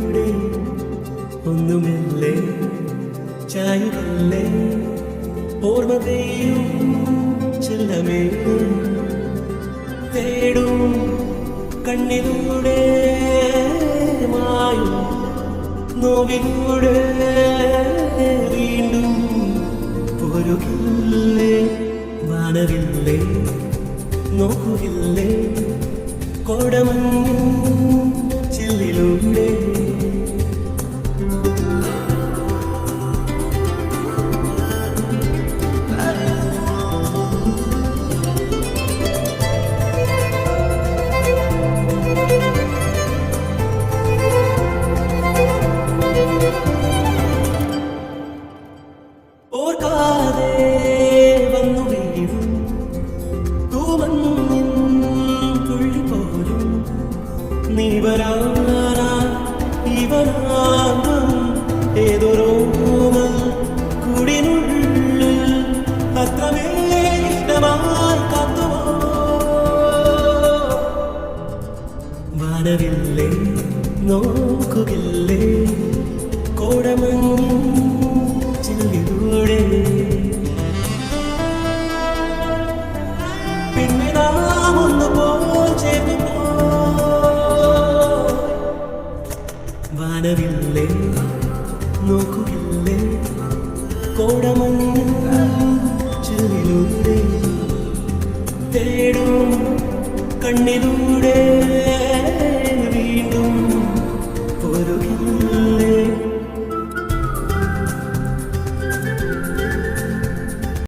ചില്ലിലൂടെ ഒന്നുമില്ലേ ചായുകല്ലേ ഓർമ്മതയും ചെല്ലമേ തേടും കണ്ണിലൂടെ മായും നോവിലൂടെ വീണ്ടും ഒരുകില്ലേ വാനവില്ലേ നോക്കുകില്ലേ കോടമഞ്ഞും ചില്ലിലൂടെ ഓർക്കാതെ വന്നു വീഴും തൂമഞ്ഞിൻ തുള്ളി പോലും നീ വരാനാ ഇവനാകും ഏതൊരോമൽ കുടിനുള്ളിൽ അത്രമേൽ ഇഷ്ടമായി കാത്തുവോ വാനവില്ലേ നോക്കുകില്ലേ കോടമഞ്ഞും ചില്ലിലൂടെ പിന്നെ നാം ഒന്ന് പോൽ ചേർന്നു വാനവില്ലേ നോക്കുകില്ലേ കോടമഞ്ഞും ചില്ലിലൂടെ തേടും കണ്ണിലൂടെ വീണ്ടും